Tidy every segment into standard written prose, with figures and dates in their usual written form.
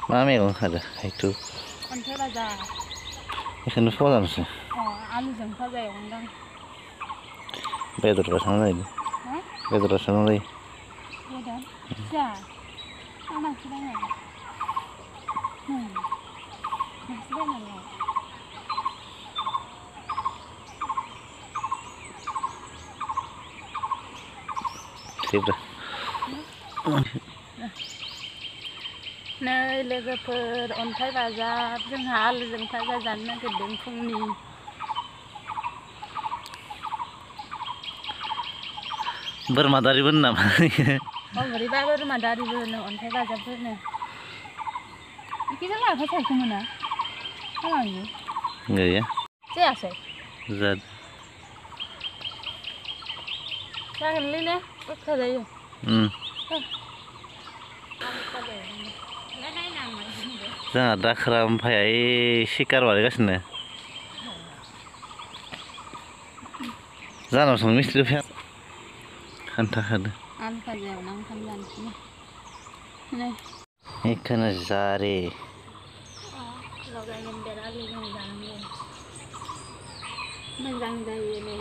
मा मैगं खादो हायथु अन्थाइ बाजा बेखौनो फजानोसै आलुजों भाजा एवनोदां बेदर संना जायो बेदर संना जायो बेदर जा आंनासो दङ मासो बायनालाय जेब्रा नै लोगोफोर अन्थाइ बाजाब जोंहा आलुजों भाजा जानो नागिरदों फुंनि बोरमादारिबो नामा बोरैबा बोरमादारिबो होनो अन्थाइ बाजाबबो होनो बेखिजाय लाफा सायखो मोना खालामो गैया जायासै जादों जागोनलै ने गोखा जायो जोंहा दाखोरा ओमफ्राय सिकार बानायगासिनो जानाव सों मिस्ट्रि फैया खोन्थाखादो आलु भाजा एवना ओंखाम जानोसै बेखौनो जारे लगायगोन दे आलुजों जानांगौ मोजां जायो नै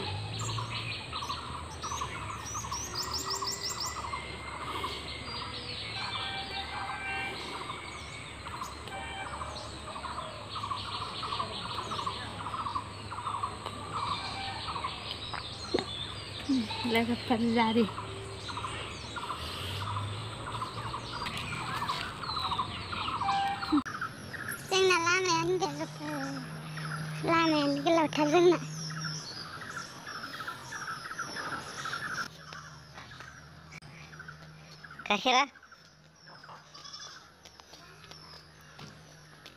लोगोफोर जारि जोंना लामायानो लोगोफोर लामायानो गोलावथार जोंना गाइखेरा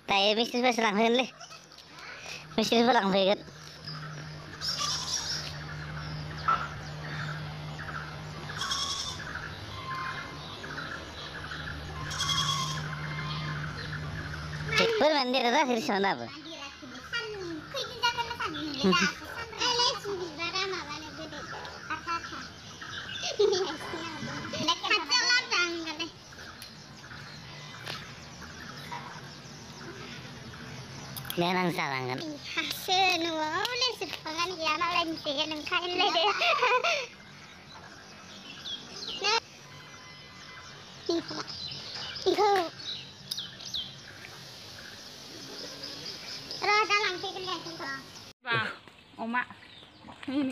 दायो मिस्ट्रिफोरसो लांफैगोनलै मिस्ट्रिफोर लांफैगोन बोरमानि देरा जाफैनोसै दाबो देनां जालांगोन हासो न'आवनो जोबखांनानै गैया मालायनिसो नोंखायनोलाय बेखौ अमा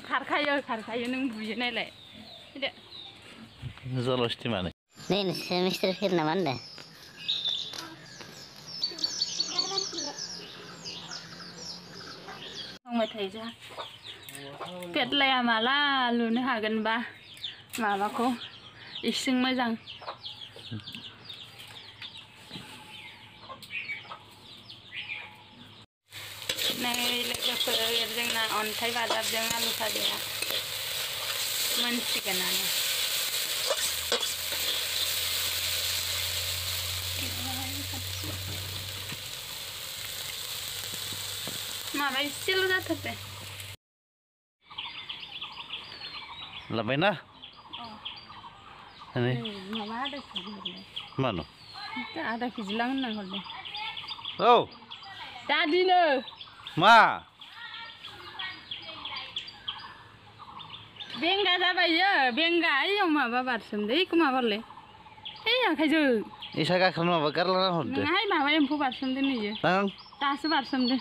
खारखायो नों बुयो नायलाय फैदो जलस्थि माने नै नोंसोर मिस्ट्रि फैदों नामा होनदों संबाय थायो जोंहा पेटलाया माला लुनो हागोनबा माबाखौ इसिं मोजां नै लोगोफोर जोंना अन्थाइ बाजाबजों आलु भाजाया मोनसिगोनानो माबा एसेल' जाथारदे लाबायना माबा आधा केजि मानो आधा केजि लां होनना हरदों औ दादिनो मा बेंगा जाबायो बेंगा ओइयाव माबा बारसोमदो इखौ माबालै ओइ आखाइजों इसा गाखोना माबा गारलाना हरदो नङाहाय माबा एम्फौ बारसोमदो नैयो आं दासो बारसोमदो